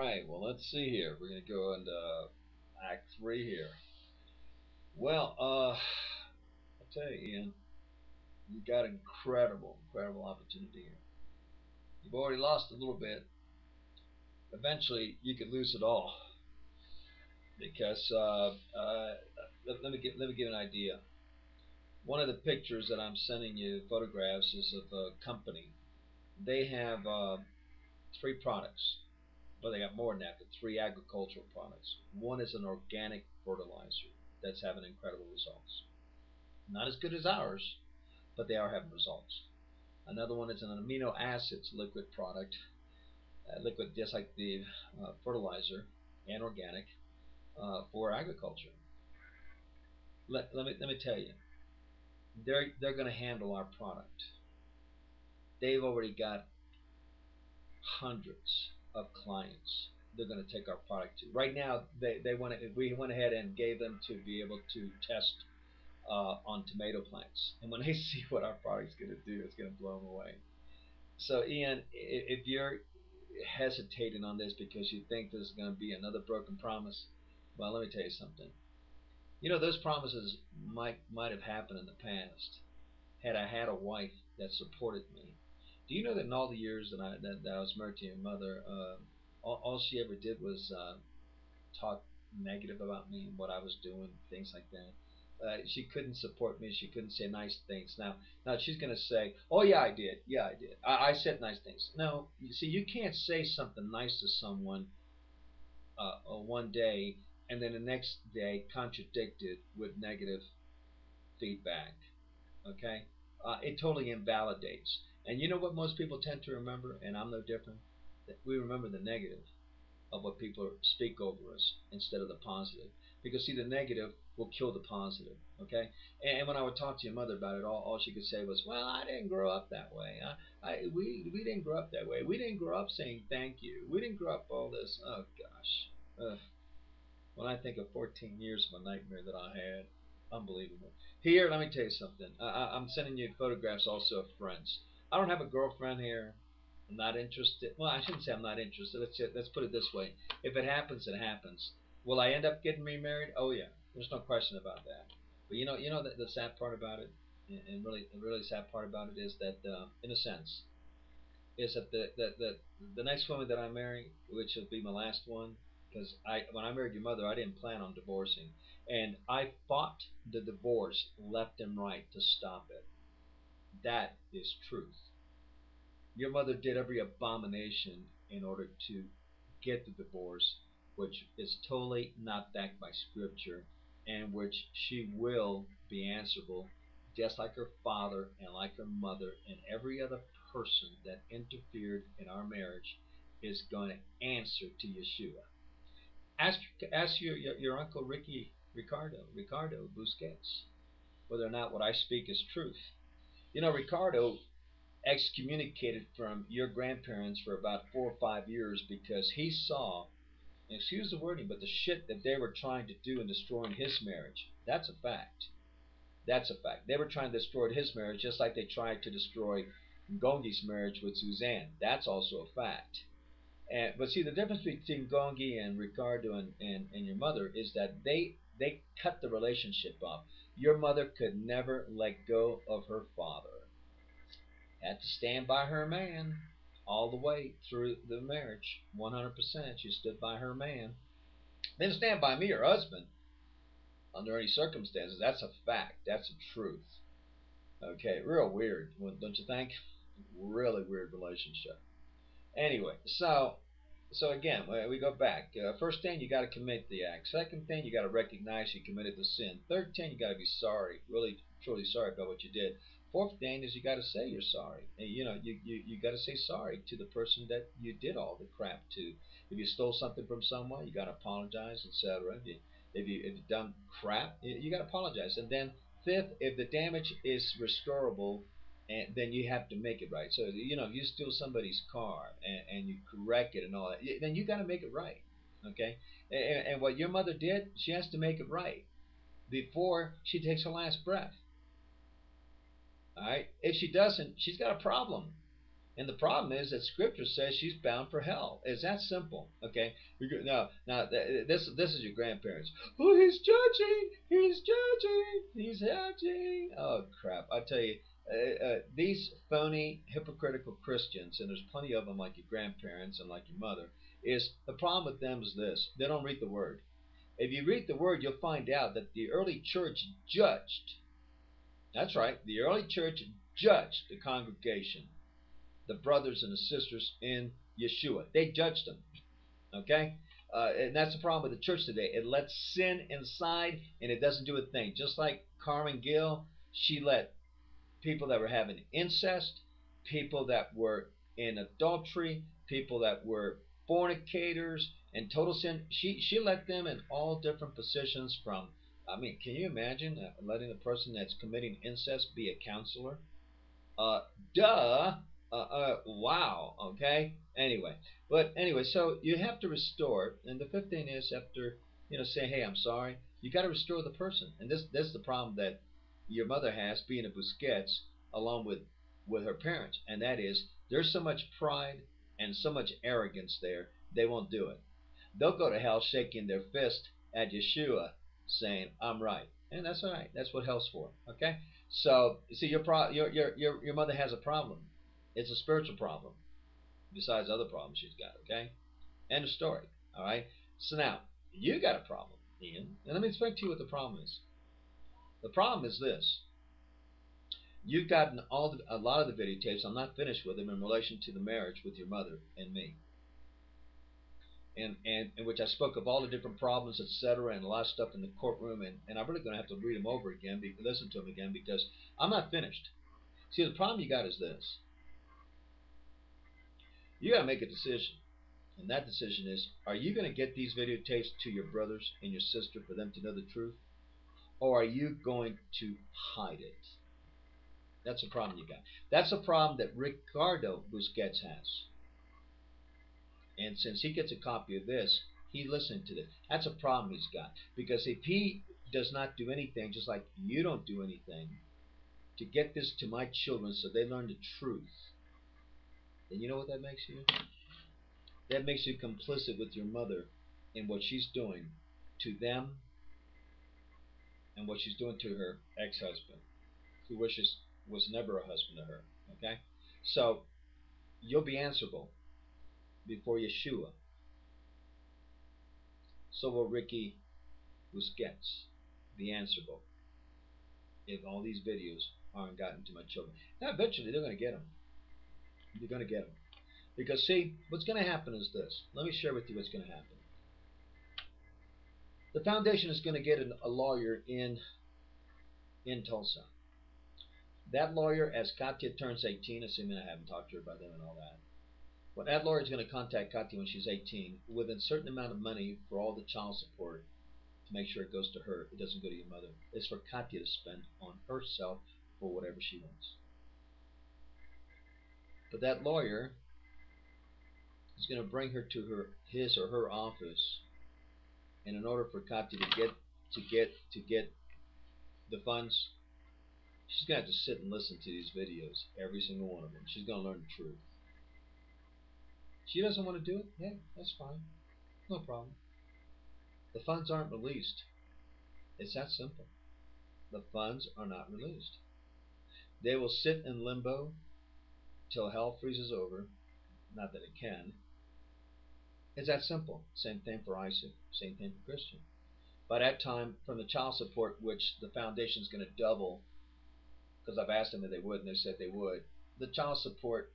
right, well, let's see here. We're going to go into Act 3 here. Well, I'll tell you, Ian, you got incredible opportunity here. You've already lost a little bit. Eventually, you could lose it all because let me give an idea. One of the pictures that I'm sending you, photographs, is of a company. They have three products. Well, they got more than that, but three agricultural products. One is an organic fertilizer that's having incredible results. Not as good as ours, but they are having results. Another one is an amino acids liquid product, liquid just like the fertilizer and organic for agriculture. Let me tell you, they're going to handle our product. They've already got hundreds of clients they're going to take our product to. Right now, we went ahead and gave them to be able to test on tomato plants, and when they see what our product's going to do, it's going to blow them away. So, Ian, if you're hesitating on this because you think there's going to be another broken promise, well, let me tell you something. You know, those promises might have happened in the past had I had a wife that supported me. Do you know that in all the years that I was married to your mother, all she ever did was talk negative about me and what I was doing, things like that. She couldn't support me. She couldn't say nice things. Now she's gonna say, "Oh yeah, I did. Yeah, I did. I said nice things." No, you see, you can't say something nice to someone one day and then the next day contradict it with negative feedback. Okay, it totally invalidates. And you know what most people tend to remember, and I'm no different. That we remember the negative of what people speak over us instead of the positive. Because see, the negative will kill the positive. Okay, and when I would talk to your mother about it, all she could say was, "Well, I didn't grow up that way. We didn't grow up that way. We didn't grow up saying thank you. We didn't grow up all this." Oh gosh. When I think of 14 years of a nightmare that I had, unbelievable. Here, let me tell you something. I'm sending you photographs also of friends. I don't have a girlfriend here. I'm not interested. Well, I shouldn't say I'm not interested. Let's put it this way. If it happens, it happens. Will I end up getting remarried? Oh yeah, there's no question about that. But you know the sad part about it, and really the really sad part about it is that, in a sense, is that the next woman that I marry, which will be my last one, because when I married your mother, I didn't plan on divorcing, and I fought the divorce left and right to stop it. That is truth. Your mother did every abomination in order to get the divorce, which is totally not backed by scripture, and which she will be answerable, just like her father and like her mother and every other person that interfered in our marriage is going to answer to Yeshua. Ask ask your uncle Ricardo Busquets whether or not what I speak is truth. You know, Ricardo excommunicated from your grandparents for about 4 or 5 years because he saw, excuse the wording, but the shit that they were trying to do in destroying his marriage. That's a fact. That's a fact. They were trying to destroy his marriage just like they tried to destroy Gongi's marriage with Suzanne. That's also a fact. But see, the difference between Gongi and Ricardo and your mother is that they cut the relationship off. Your mother could never let go of her father. Had to stand by her man all the way through the marriage. 100%. She stood by her man. Didn't stand by me, her husband, under any circumstances. That's a fact. That's a truth. Okay, real weird, don't you think? Really weird relationship. Anyway, so again, we go back. First thing, you got to commit the act. Second thing, you got to recognize you committed the sin. Third thing, you got to be sorry, really, truly sorry about what you did. Fourth thing is you got to say you're sorry. And, you got to say sorry to the person that you did all the crap to. If you stole something from someone, you got to apologize, etc. If you done crap, you got to apologize. And then fifth, if the damage is restorable, and then you have to make it right. So you steal somebody's car and you wreck it and all that, then you got to make it right. Okay, and what your mother did, she has to make it right before she takes her last breath. All right, if she doesn't, she's got a problem. And the problem is that Scripture says she's bound for hell. It's that simple. Okay. This is your grandparents. Oh, he's judging. He's judging. He's judging. Oh crap! I tell you, these phony, hypocritical Christians, and there's plenty of them like your grandparents and like your mother. Is the problem with them is this: they don't read the Word. If you read the Word, you'll find out that the early church judged. That's right. The early church judged the congregation, the brothers and the sisters in Yeshua. They judged them. Okay? And that's the problem with the church today. It lets sin inside and it doesn't do a thing. Just like Carmen Gill, she let people that were having incest, people that were in adultery, people that were fornicators and total sin. She let them in all different positions. From, I mean, can you imagine letting a person that's committing incest be a counselor? Uh, duh. Wow. Okay. Anyway, so you have to restore, and the fifth thing is after saying, "Hey, I'm sorry," you got to restore the person, and this is the problem that your mother has being a Busquets, along with her parents, and that is there's so much pride and so much arrogance there they won't do it. They'll go to hell shaking their fist at Yeshua, saying, "I'm right," and that's all right. That's what hell's for. Okay. So see, your mother has a problem. It's a spiritual problem, besides other problems she's got. Okay, end of story. All right. So now you got a problem, Ian, and let me explain to you what the problem is. The problem is this: you've gotten a lot of the videotapes. I'm not finished with them in relation to the marriage with your mother and me, and in which I spoke of all the different problems, etc., and a lot of stuff in the courtroom, and I'm really going to have to read them over again, listen to them again, because I'm not finished. See, the problem you got is this: you got to make a decision. And that decision is, are you going to get these videotapes to your brothers and your sister for them to know the truth? Or are you going to hide it? That's a problem you got. That's a problem that Ricardo Busquets has. And since he gets a copy of this, he listened to this. That's a problem he's got. Because if he does not do anything, just like you don't do anything, to get this to my children so they learn the truth, then you know what that makes you? That makes you complicit with your mother in what she's doing to them and what she's doing to her ex-husband, who was never a husband to her. Okay, so you'll be answerable before Yeshua. So will Ricky Busquets be answerable if all these videos aren't gotten to my children. Now, eventually they're going to get them. They're going to get them because see, what's going to happen is this. Let me share with you what's going to happen. The foundation is going to get a lawyer in Tulsa. That lawyer, as Katya turns 18, assuming I haven't talked to her by then and all that, well, that lawyer is going to contact Katya when she's 18 with a certain amount of money for all the child support to make sure it goes to her. It doesn't go to your mother. It's for Katya to spend on herself for whatever she wants. But that lawyer is going to bring her to his or her office, and in order for Katya to get the funds, she's going to have to sit and listen to these videos, every single one of them. She's going to learn the truth. She doesn't want to do it? Yeah, that's fine. No problem. The funds aren't released. It's that simple. The funds are not released. They will sit in limbo till hell freezes over. Not that it can. It's that simple. Same thing for Isaac. Same thing for Christian. By that time, from the child support, which the foundation is going to double, because I've asked them if they would, and they said they would. The child support,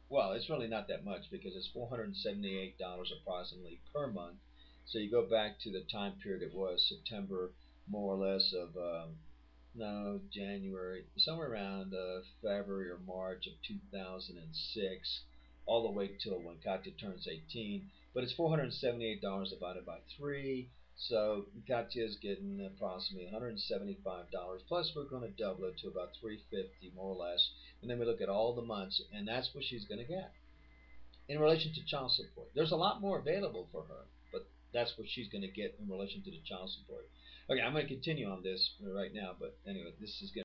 well, it's really not that much because it's $478 approximately per month. So you go back to the time period it was September, more or less, of no, January, somewhere around February or March of 2006, all the way till when Katya turns 18. But it's $478 divided by 3. So Katya's getting approximately $175. Plus, we're going to double it to about $350 more or less. And then we look at all the months, and that's what she's going to get in relation to child support. There's a lot more available for her, but that's what she's going to get in relation to the child support. Okay, I'm going to continue on this right now, but anyway, this is going